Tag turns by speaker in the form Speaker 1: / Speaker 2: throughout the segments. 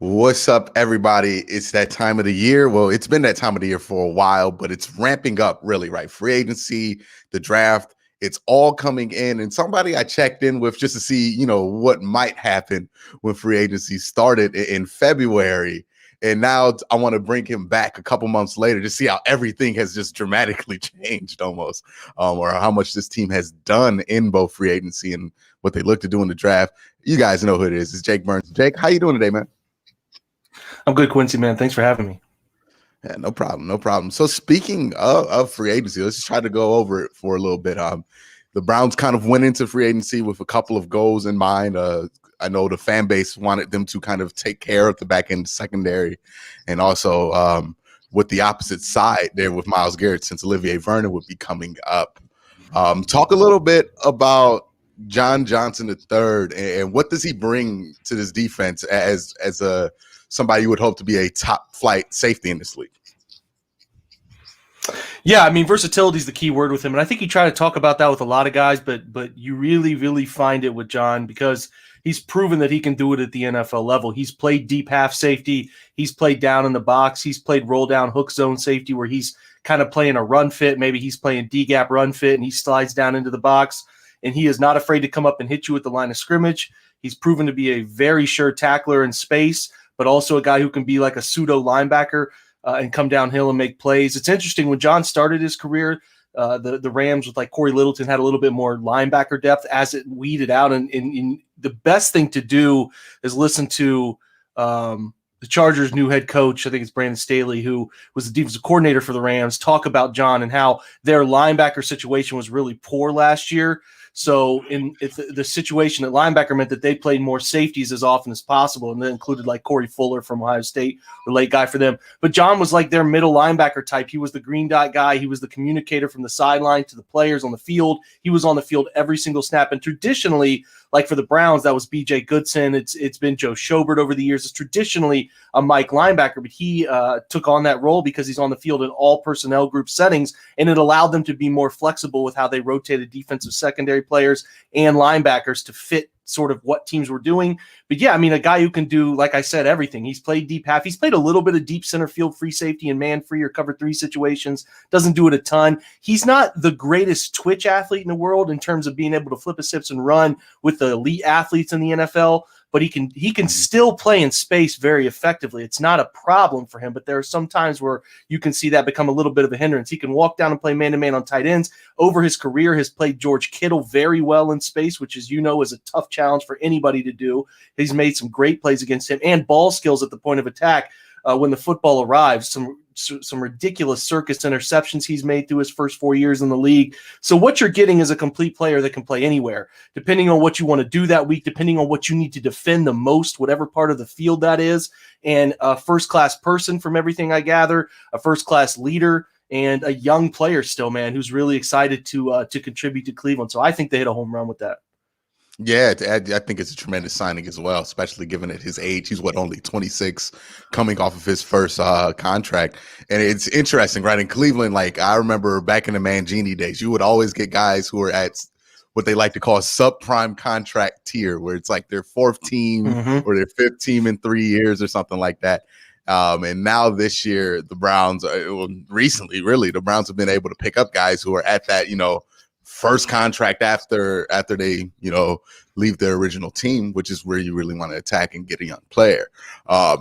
Speaker 1: What's up, everybody? It's that time of the year. Well, it's been that time of the year for a while, but it's ramping up really, right? Free agency, the draft, it's all coming in. And somebody I checked in with just to see, what might happen when free agency started in February. And now I want to bring him back a couple months later to see how everything has just dramatically changed almost, or how much this team has done in both free agency and what they look to do in the draft. You guys know who it is. It's Jake Burns. Jake, how you doing today, man?
Speaker 2: I'm good, Quincy, man. Thanks for having me.
Speaker 1: Yeah, no problem, no problem. So speaking of free agency, let's just try to go over it for a little bit. The Browns kind of went into free agency with a couple of goals in mind. I know the fan base wanted them to kind of take care of the back end secondary, and also with the opposite side there with Myles Garrett, since Olivier Vernon would be coming up. Talk a little bit about John Johnson III and what does he bring to this defense as a somebody you would hope to be a top flight safety in this league.
Speaker 2: Yeah, I mean, versatility is the key word with him. And I think you try to talk about that with a lot of guys, but you really, really find it with John because he's proven that he can do it at the NFL level. He's played deep half safety. He's played down in the box. He's played roll down hook zone safety where he's kind of playing a run fit. Maybe he's playing D-gap run fit and he slides down into the box. And he is not afraid to come up and hit you at the line of scrimmage. He's proven to be a very sure tackler in space, but also a guy who can be like a pseudo linebacker and come downhill and make plays. It's interesting, when John started his career, the Rams with like Corey Littleton had a little bit more linebacker depth as it weeded out. And the best thing to do is listen to the Chargers' new head coach, I think it's Brandon Staley, who was the defensive coordinator for the Rams, talk about John and how their linebacker situation was really poor last year. So if the situation at linebacker meant that they played more safeties as often as possible, and that included like Corey Fuller from Ohio State, the late guy for them. But John was like their middle linebacker type. He was the green dot guy. He was the communicator from the sideline to the players on the field. He was on the field every single snap. And traditionally, like for the Browns, that was B.J. Goodson. It's been Joe Schobert over the years. It's traditionally a Mike linebacker, but he took on that role because he's on the field in all personnel group settings, and it allowed them to be more flexible with how they rotated defensive secondary players and linebackers to fit sort of what teams were doing. But yeah, I mean, a guy who can do, like I said, everything. He's played deep half. He's played a little bit of deep center field, free safety and man free or cover three situations. Doesn't do it a ton. He's not the greatest twitch athlete in the world in terms of being able to flip his hips and run with the elite athletes in the NFL, but he can still play in space very effectively. It's not a problem for him, but there are some times where you can see that become a little bit of a hindrance. He can walk down and play man-to-man on tight ends. Over his career, has played George Kittle very well in space, which, as you know, is a tough challenge for anybody to do. He's made some great plays against him, and ball skills at the point of attack when the football arrives. Some ridiculous circus interceptions he's made through his first 4 years in the league. So what you're getting is a complete player that can play anywhere, depending on what you want to do that week, depending on what you need to defend the most, whatever part of the field that is. And a first-class person, from everything I gather, a first-class leader, and a young player still, man, who's really excited to contribute to Cleveland. So I think they hit a home run with that.
Speaker 1: Yeah, I think it's a tremendous signing as well, especially given at his age. He's only 26, coming off of his first contract. And it's interesting, right? In Cleveland, like I remember back in the Mangini days, you would always get guys who are at what they like to call a subprime contract tier, where it's like their fourth team or their fifth team in 3 years or something like that. And now this year, the Browns, recently, really, the Browns have been able to pick up guys who are at that, first contract after they leave their original team, which is where you really want to attack and get a young player.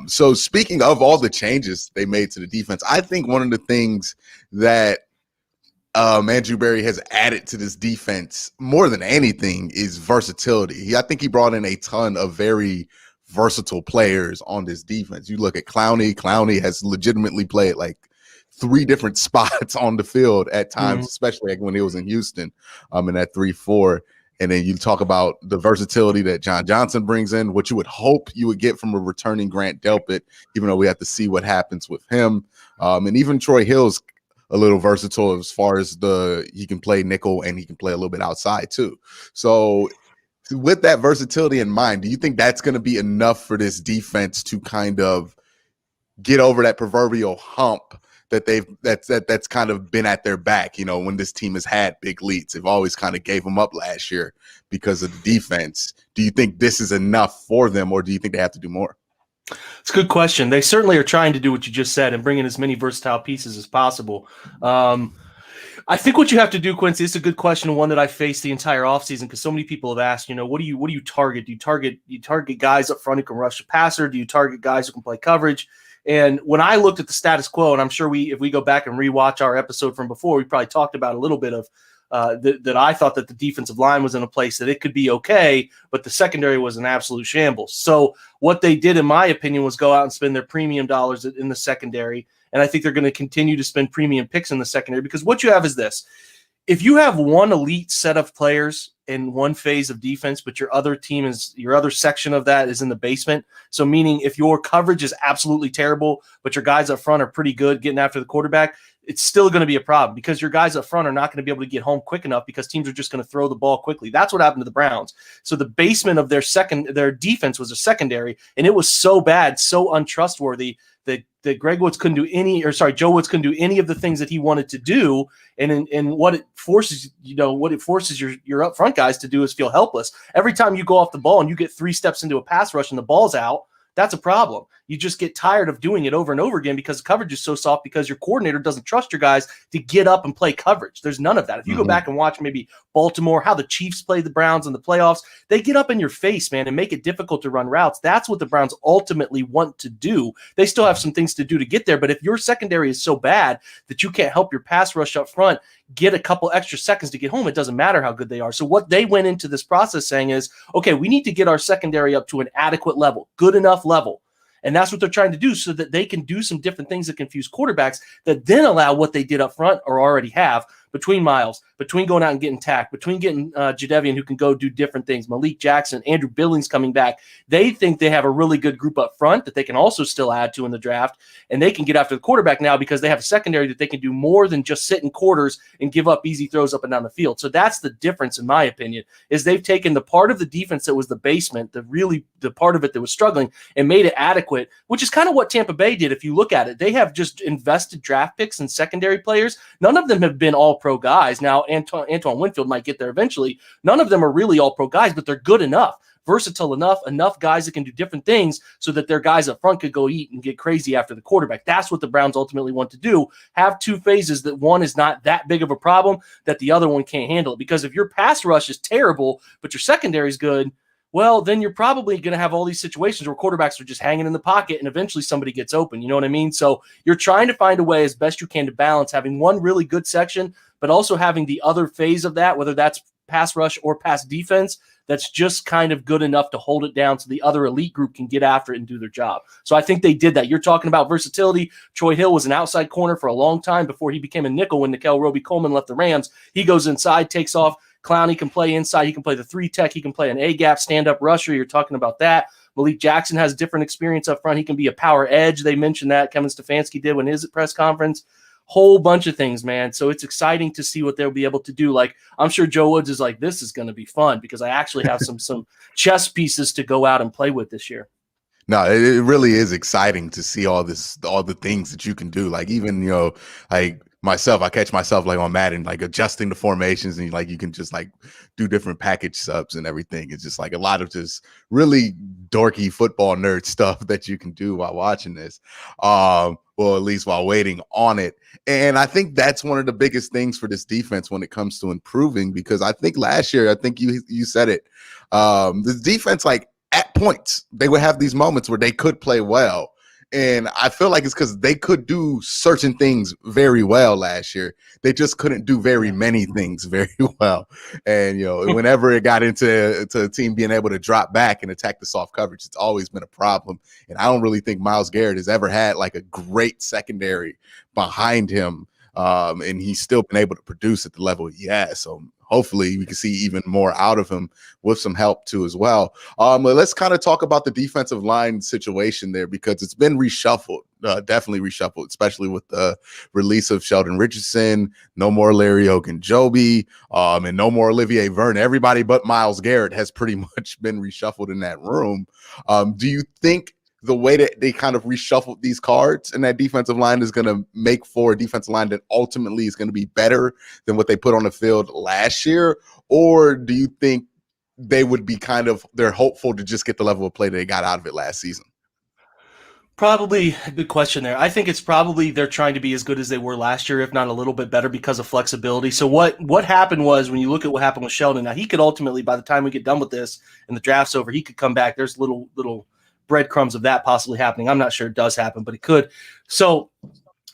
Speaker 1: So speaking of all the changes they made to the defense, I think one of the things that Andrew Berry has added to this defense more than anything is versatility. I think he brought in a ton of very versatile players on this defense. You look at Clowney has legitimately played like 3 different spots on the field at times, especially like when he was in Houston in that 3-4. And then you talk about the versatility that John Johnson brings in, what you would hope you would get from a returning Grant Delpit, even though we have to see what happens with him. And even Troy Hill's a little versatile as far as he can play nickel and he can play a little bit outside too. So with that versatility in mind, do you think that's going to be enough for this defense to kind of get over that proverbial hump that's kind of been at their back, when this team has had big leads? They've always kind of gave them up last year because of the defense. Do you think this is enough for them, or do you think they have to do more?
Speaker 2: It's a good question. They certainly are trying to do what you just said and bring in as many versatile pieces as possible. I think what you have to do, Quincy, is a good question, one that I faced the entire offseason because so many people have asked, what do you target? Do you target guys up front who can rush the passer? Do you target guys who can play coverage? And when I looked at the status quo, and I'm sure if we go back and rewatch our episode from before, we probably talked about a little bit of that I thought that the defensive line was in a place that it could be okay, but the secondary was an absolute shambles. So what they did, in my opinion, was go out and spend their premium dollars in the secondary. And I think they're going to continue to spend premium picks in the secondary because what you have is this. If you have one elite set of players in one phase of defense, but your other section of that is in the basement. So meaning if your coverage is absolutely terrible, but your guys up front are pretty good getting after the quarterback, it's still going to be a problem because your guys up front are not going to be able to get home quick enough because teams are just going to throw the ball quickly. That's what happened to the Browns. So the basement of their defense was a secondary, and it was so bad, so untrustworthy that Joe Woods couldn't do any of the things that he wanted to do. And what it forces your up front guys to do is feel helpless. Every time you go off the ball and you get 3 steps into a pass rush and the ball's out, that's a problem. You just get tired of doing it over and over again because coverage is so soft because your coordinator doesn't trust your guys to get up and play coverage. There's none of that. If you go back and watch maybe Baltimore, how the Chiefs played the Browns in the playoffs, they get up in your face, man, and make it difficult to run routes. That's what the Browns ultimately want to do. They still have some things to do to get there, but if your secondary is so bad that you can't help your pass rush up front get a couple extra seconds to get home, it doesn't matter how good they are. So what they went into this process saying is, okay, we need to get our secondary up to an adequate level, good enough level. And that's what they're trying to do so that they can do some different things that confuse quarterbacks that then allow what they did up front or already have between Miles, between going out and getting Tack, between getting Jadeveon who can go do different things, Malik Jackson, Andrew Billings coming back. They think they have a really good group up front that they can also still add to in the draft, and they can get after the quarterback now because they have a secondary that they can do more than just sit in quarters and give up easy throws up and down the field. So that's the difference, in my opinion, is they've taken the part of the defense that was the basement, the part of it that was struggling, and made it adequate, which is kind of what Tampa Bay did. If you look at it, they have just invested draft picks and secondary players. None of them have been all-pro guys. Now, Antoine Winfield might get there eventually. None of them are really all-pro guys, but they're good enough, versatile enough guys that can do different things so that their guys up front could go eat and get crazy after the quarterback. That's what the Browns ultimately want to do. Have 2 phases that one is not that big of a problem, that the other one can't handle it. Because if your pass rush is terrible, but your secondary is good, well, then you're probably going to have all these situations where quarterbacks are just hanging in the pocket and eventually somebody gets open. You know what I mean? So you're trying to find a way as best you can to balance having one really good section, but also having the other phase of that, whether that's pass rush or pass defense, that's just kind of good enough to hold it down so the other elite group can get after it and do their job. So I think they did that. You're talking about versatility. Troy Hill was an outside corner for a long time before he became a nickel when Nickel Roby-Coleman left the Rams. He goes inside, takes off. Clowney can play inside. He can play the 3-tech. He can play an A-gap stand-up rusher. You're talking about that. Malik Jackson has different experience up front. He can be a power edge. They mentioned that. Kevin Stefanski did when his press conference. Whole bunch of things, man. So it's exciting to see what they'll be able to do. Like, I'm sure Joe Woods is like, this is going to be fun because I actually have some chess pieces to go out and play with this year.
Speaker 1: No, it really is exciting to see all the things that you can do. Like even, like myself, I catch myself like on Madden, like adjusting the formations and like you can just like do different package subs and everything. It's just like a lot of just really dorky football nerd stuff that you can do while watching this. Well, at least while waiting on it. And I think that's one of the biggest things for this defense when it comes to improving, because I think last year, I think you said it, the defense, like at points, they would have these moments where they could play well. And I feel like it's because they could do certain things very well last year. They just couldn't do very many things very well. And, whenever it got into a team being able to drop back and attack the soft coverage, it's always been a problem. And I don't really think Myles Garrett has ever had like a great secondary behind him. And he's still been able to produce at the level he has. So hopefully we can see even more out of him with some help too as well. But let's kind of talk about the defensive line situation there, because it's been reshuffled, definitely reshuffled, especially with the release of Sheldon Richardson, no more Larry Ogunjobi, and no more Olivier Vernon. Everybody but Myles Garrett has pretty much been reshuffled in that room. Do you think the way that they kind of reshuffled these cards and that defensive line is going to make for a defensive line that ultimately is going to be better than what they put on the field last year? Or do you think they would be they're hopeful to just get the level of play that they got out of it last season?
Speaker 2: probably a good question there. I think it's probably they're trying to be as good as they were last year, if not a little bit better, because of flexibility. So what happened was, when you look at what happened with Sheldon, now he could ultimately, by the time we get done with this and the draft's over, he could come back. There's little breadcrumbs of that possibly happening. I'm not sure it does happen, but it could. So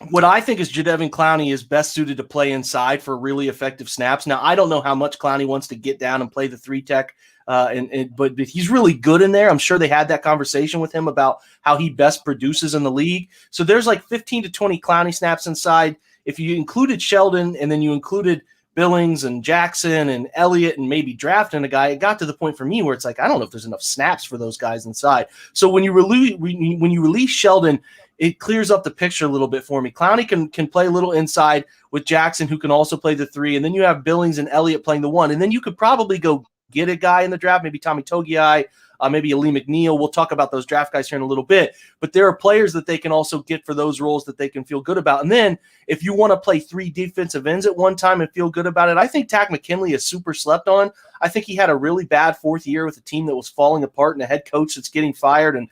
Speaker 2: what I think is Jadeveon Clowney is best suited to play inside for really effective snaps. Now, I don't know how much Clowney wants to get down and play the 3-tech, but he's really good in there. I'm sure they had that conversation with him about how he best produces in the league. So there's like 15 to 20 Clowney snaps inside. If you included Sheldon and then you included Billings and Jackson and Elliott and maybe drafting a guy, it got to the point for me where it's like, I don't know if there's enough snaps for those guys inside. So when you release Sheldon, it clears up the picture a little bit for me. Clowney can play a little inside with Jackson, who can also play the 3, and then you have Billings and Elliott playing the 1, and then you could probably go get a guy in the draft, maybe Tommy Togiai, maybe Ali McNeil. We'll talk about those draft guys here in a little bit, but there are players that they can also get for those roles that they can feel good about. And then if you want to play 3 defensive ends at one time and feel good about it, I think Takk McKinley is super slept on. I think he had a really bad 4th year with a team that was falling apart and a head coach that's getting fired, and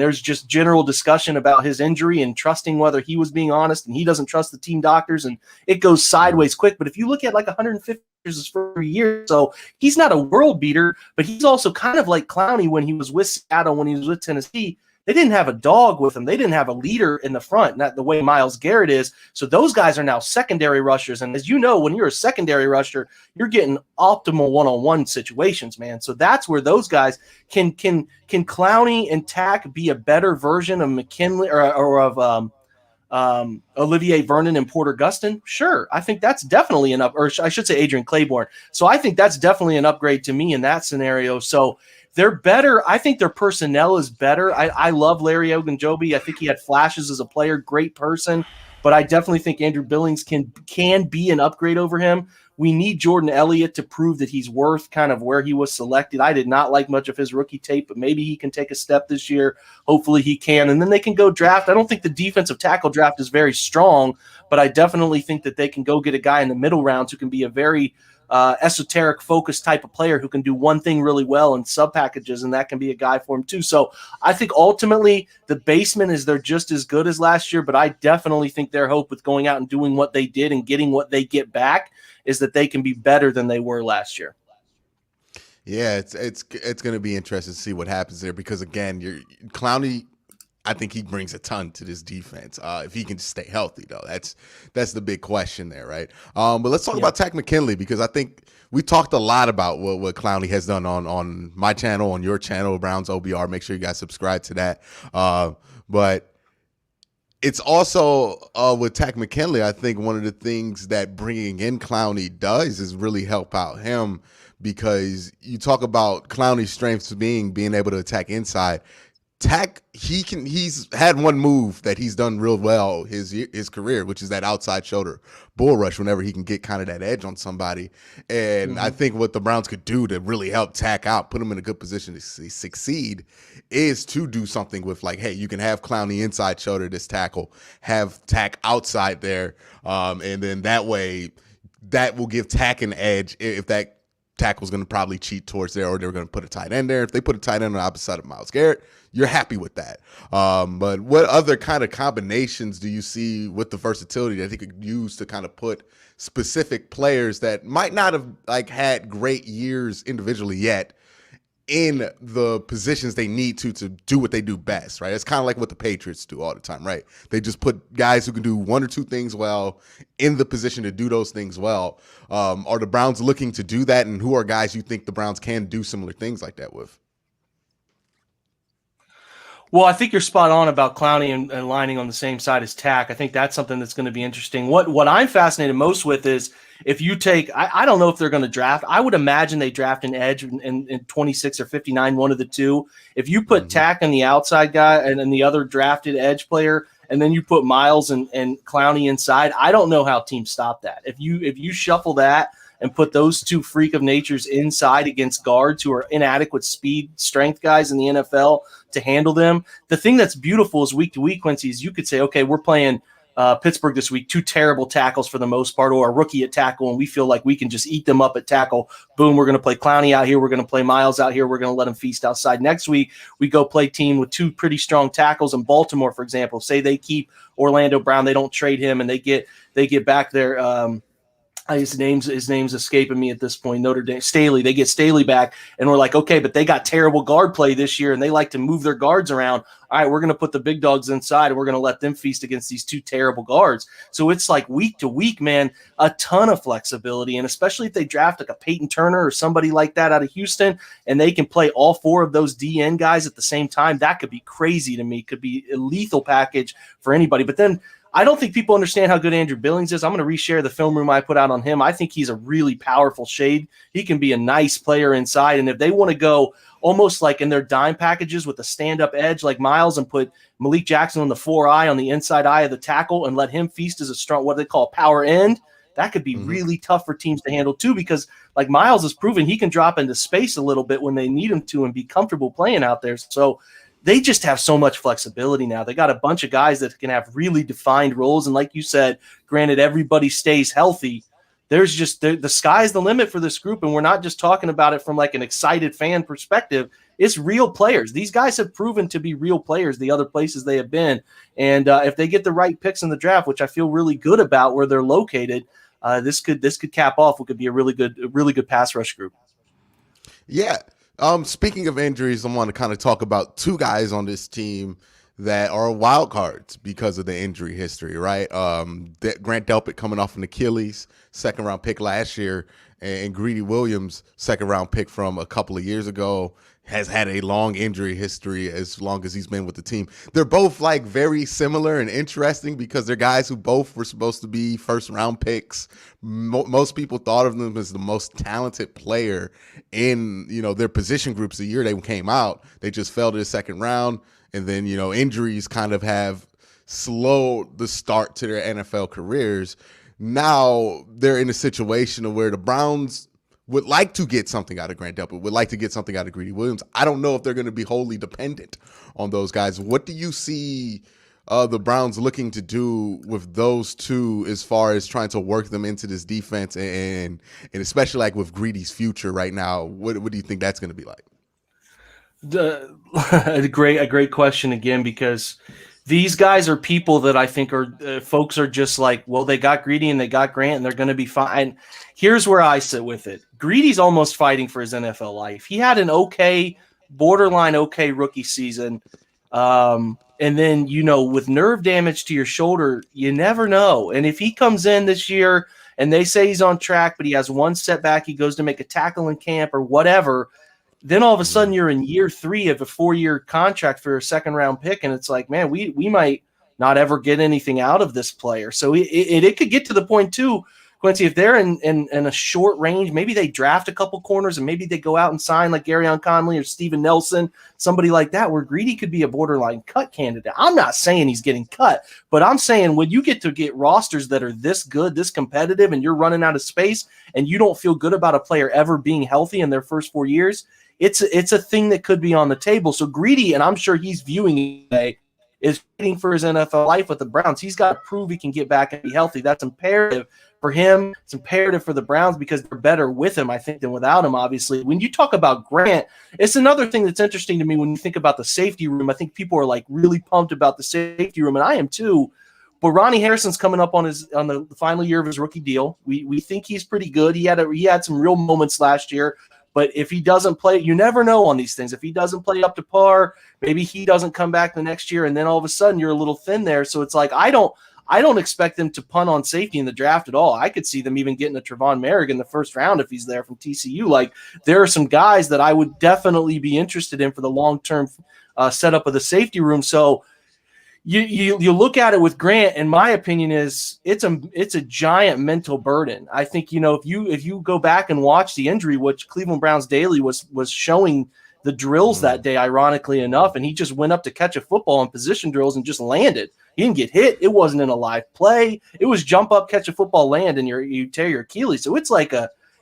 Speaker 2: there's just general discussion about his injury and trusting whether he was being honest, and he doesn't trust the team doctors, and it goes sideways quick. But if you look at like 150 years for a year, so he's not a world beater, but he's also kind of like Clowney when he was with Seattle, when he was with Tennessee. They didn't have a dog with him. They didn't have a leader in the front, not the way Myles Garrett is. So those guys are now secondary rushers. And as you know, when you're a secondary rusher, you're getting optimal one-on-one situations, man. So that's where those guys can Clowney and Takk be a better version of McKinley or of Olivier Vernon and Porter Gustin? Sure. I think that's definitely an up, or I should say Adrian Claiborne. So I think that's definitely an upgrade to me in that scenario. So they're better. I think their personnel is better. I love Larry Ogunjobi. I think he had flashes as a player, great person, but I definitely think Andrew Billings can be an upgrade over him. We need Jordan Elliott to prove that he's worth kind of where he was selected. I did not like much of his rookie tape, but maybe he can take a step this year. Hopefully he can, and then they can go draft. I don't think the defensive tackle draft is very strong, but I definitely think that they can go get a guy in the middle rounds who can be a very esoteric focused type of player who can do one thing really well in sub packages, and that can be a guy for him too. So I think ultimately the basement is they're just as good as last year, but I definitely think their hope with going out and doing what they did and getting what they get back is that they can be better than they were last year.
Speaker 1: Yeah, it's going to be interesting to see what happens there, because again, Clowney, I think he brings a ton to this defense. If he can just stay healthy, though, that's the big question there, right? But let's talk about Takk McKinley, because I think we talked a lot about what Clowney has done on my channel, on your channel, Browns OBR. Make sure you guys subscribe to that. But it's also with Takk McKinley, I think one of the things that bringing in Clowney does is really help out him, because you talk about Clowney's strengths being able to attack inside. Takk, he's had one move that he's done real well his career, which is that outside shoulder bull rush whenever he can get kind of that edge on somebody. And I think what the Browns could do to really help Takk out, put him in a good position to succeed, is to do something with, like, hey, you can have Clowney inside shoulder this tackle, have Takk outside there, and then that way that will give Takk an edge if that tackle's going to probably cheat towards there, or they're going to put a tight end there. If they put a tight end on the opposite side of Myles Garrett, you're happy with that. But what other kind of combinations do you see with the versatility that he could use to kind of put specific players that might not have had great years individually yet in the positions they need to do what they do best, right? It's kind of like what the Patriots do all the time, right? They just put guys who can do one or two things well in the position to do those things well. Are the Browns looking to do that, and who are guys you think the Browns can do similar things like that with?
Speaker 2: Well, I think you're spot on about Clowney and lining on the same side as Takk. I think that's something that's going to be interesting. What I'm fascinated most with is if you take – I don't know if they're going to draft. I would imagine they draft an edge in 26 or 59, one of the two. If you put Takk on the outside guy and then the other drafted edge player, and then you put Myles and Clowney inside, I don't know how teams stop that. If you shuffle that and put those two freak of natures inside against guards who are inadequate speed strength guys in the NFL to handle them. The thing that's beautiful is week to week, Quincy, is you could say, okay, we're playing Pittsburgh this week, 2 terrible tackles for the most part, or a rookie at tackle, and we feel like we can just eat them up at tackle. Boom, we're going to play Clowney out here. We're going to play Miles out here. We're going to let them feast outside. Next week, we go play team with 2 pretty strong tackles in Baltimore, for example. Say they keep Orlando Brown, they don't trade him, and they get back their his name's escaping me at this point. Notre Dame, Staley. They get Staley back, and we're like, okay, but they got terrible guard play this year, and they like to move their guards around. All right, we're going to put the big dogs inside, and we're going to let them feast against these 2 terrible guards. So it's like week to week, man, a ton of flexibility, and especially if they draft like a Peyton Turner or somebody like that out of Houston, and they can play all 4 of those DN guys at the same time, that could be crazy to me. Could be a lethal package for anybody. But then I don't think people understand how good Andrew Billings is. I'm going to reshare the film room I put out on him. I think he's a really powerful shade. He can be a nice player inside. And if they want to go almost like in their dime packages with a stand-up edge like Miles and put Malik Jackson on the 4-eye on the inside eye of the tackle and let him feast as a strong, what they call power end, that could be really tough for teams to handle too, because like Miles has proven he can drop into space a little bit when they need him to and be comfortable playing out there. So they just have so much flexibility now. They got a bunch of guys that can have really defined roles. And like you said, granted, everybody stays healthy. There's just the sky's the limit for this group. And we're not just talking about it from like an excited fan perspective. It's real players. These guys have proven to be real players the other places they have been. And if they get the right picks in the draft, which I feel really good about where they're located, this could cap off what could be a really good pass rush group.
Speaker 1: Yeah. Speaking of injuries, I want to kind of talk about 2 guys on this team that are wild cards because of the injury history, right? Grant Delpit coming off an Achilles, 2nd-round pick last year, and Greedy Williams, 2nd-round pick from a couple of years ago, has had a long injury history as long as he's been with the team. They're both like very similar and interesting because they're guys who both were supposed to be 1st-round picks. Most people thought of them as the most talented player in, their position groups the year they came out. They just fell to the 2nd round, and then, injuries kind of have slowed the start to their NFL careers. Now they're in a situation where the Browns would like to get something out of Grant Delpit, would like to get something out of Greedy Williams. I don't know if they're going to be wholly dependent on those guys. What do you see the Browns looking to do with those 2 as far as trying to work them into this defense and especially like with Greedy's future right now? What do you think that's going to be like?
Speaker 2: A great question again, because these guys are people that I think are folks are just like, well, they got Greedy and they got Grant and they're going to be fine. Here's where I sit with it. Greedy's almost fighting for his NFL life. He had an borderline okay rookie season. And then, with nerve damage to your shoulder, you never know. And if he comes in this year and they say he's on track, but he has one setback, he goes to make a tackle in camp or whatever, then all of a sudden you're in year 3 of a 4-year contract for a 2nd-round pick. And it's like, man, we might not ever get anything out of this player. So it could get to the point too, Quincy, if they're in a short range, maybe they draft a couple corners and maybe they go out and sign like Garyon Conley or Steven Nelson, somebody like that, where Greedy could be a borderline cut candidate. I'm not saying he's getting cut, but I'm saying when you get to get rosters that are this good, this competitive, and you're running out of space and you don't feel good about a player ever being healthy in their first 4 years, it's a thing that could be on the table. So Greedy, and I'm sure he's viewing it today, is fighting for his NFL life with the Browns. He's got to prove he can get back and be healthy. That's imperative for him. It's imperative for the Browns because they're better with him, I think, than without him, obviously. When you talk about Grant, it's another thing that's interesting to me when you think about the safety room. I think people are like really pumped about the safety room, and I am too. But Ronnie Harrison's coming up on the final year of his rookie deal. We think he's pretty good. He had some real moments last year. But if he doesn't play, you never know on these things. If he doesn't play up to par, maybe he doesn't come back the next year, and then all of a sudden you're a little thin there. So it's like I don't expect them to punt on safety in the draft at all. I could see them even getting a Trevon Merrick in the 1st round if he's there from TCU. Like there are some guys that I would definitely be interested in for the long-term setup of the safety room. So you look at it with Grant, and my opinion is it's a giant mental burden. I think, if you go back and watch the injury, which Cleveland Browns Daily was showing the drills that day, ironically enough, and he just went up to catch a football in position drills and just landed. He didn't get hit. It wasn't in a live play. It was jump up, catch a football, land, and you tear your Achilles. So it's like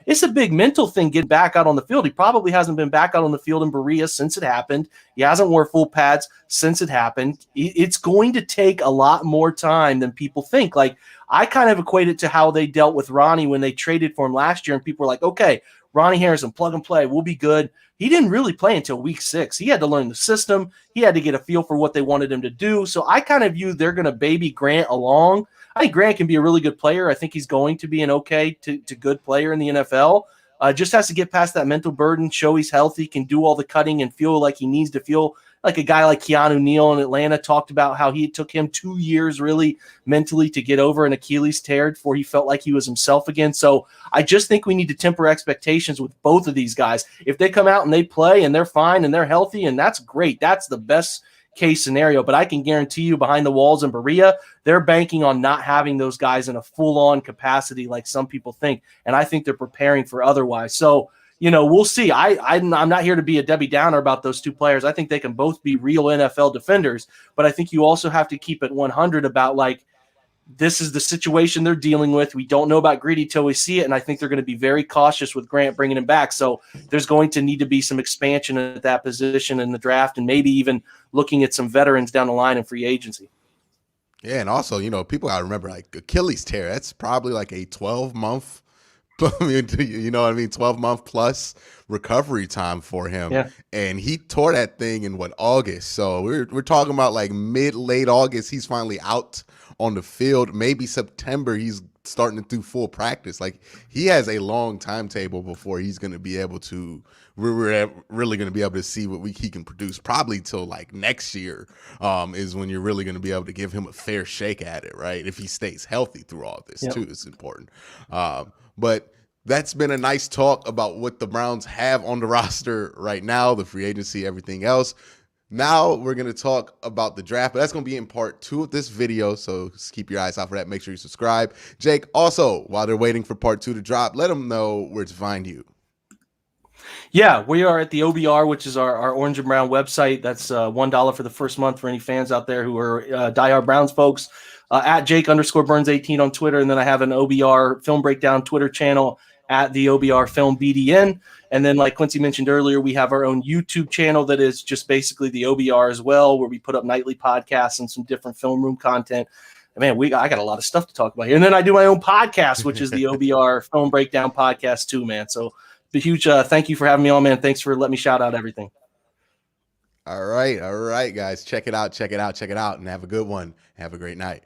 Speaker 2: it's a big mental thing getting back out on the field. He probably hasn't been back out on the field in Berea since it happened. He hasn't worn full pads since it happened. It's going to take a lot more time than people think. Like, I kind of equate it to how they dealt with Ronnie when they traded for him last year, and people were like, okay, Ronnie Harrison, plug and play, we'll be good. He didn't really play until week 6. He had to learn the system. He had to get a feel for what they wanted him to do. So I kind of view they're going to baby Grant along. I think Grant can be a really good player. I think he's going to be an okay to good player in the NFL. Just has to get past that mental burden, show he's healthy, can do all the cutting, and feel like he needs to feel like a guy like Keanu Neal in Atlanta talked about how it took him 2 years really mentally to get over an Achilles tear before he felt like he was himself again. So I just think we need to temper expectations with both of these guys. If they come out and they play and they're fine and they're healthy, and that's great. That's the best case scenario. But I can guarantee you behind the walls in Berea, they're banking on not having those guys in a full-on capacity like some people think. And I think they're preparing for otherwise. So, we'll see. I'm not here to be a Debbie Downer about those two players. I think they can both be real NFL defenders, but I think you also have to keep it 100 about, like, this is the situation they're dealing with. We don't know about Greedy till we see it, and I think they're going to be very cautious with Grant bringing him back. So there's going to need to be some expansion at that position in the draft, and maybe even looking at some veterans down the line in free agency.
Speaker 1: Yeah, and also, people got to remember, like, Achilles tear, that's probably like a 12-month, 12-month plus recovery time for him.
Speaker 2: Yeah.
Speaker 1: And he tore that thing in August. So we're talking about like late August, he's finally out on the field. Maybe September, he's starting to do full practice. Like, he has a long timetable before he's going to be able to, we're really going to be able to see what he can produce. Probably till like next year is when you're really going to be able to give him a fair shake at it, right? If he stays healthy through all this too, it's important. But that's been a nice talk about what the Browns have on the roster right now, the free agency, everything else. Now we're going to talk about the draft, but that's going to be in part 2 of this video, so just keep your eyes out for that. Make sure you subscribe. Jake, also, while they're waiting for part 2 to drop, let them know where to find you.
Speaker 2: Yeah, we are at the OBR, which is our Orange and Brown website. That's $1 for the first month for any fans out there who are diehard Browns folks. At Jake_Burns18 on Twitter, and then I have an OBR film breakdown Twitter channel at the OBR Film BDN. And then, like Quincy mentioned earlier, we have our own YouTube channel that is just basically the OBR as well, where we put up nightly podcasts and some different film room content. And man, I got a lot of stuff to talk about here. And then I do my own podcast, which is the OBR Film Breakdown Podcast too, man. So a huge thank you for having me on, man. Thanks for letting me shout out everything.
Speaker 1: All right, guys. Check it out, and have a good one. Have a great night.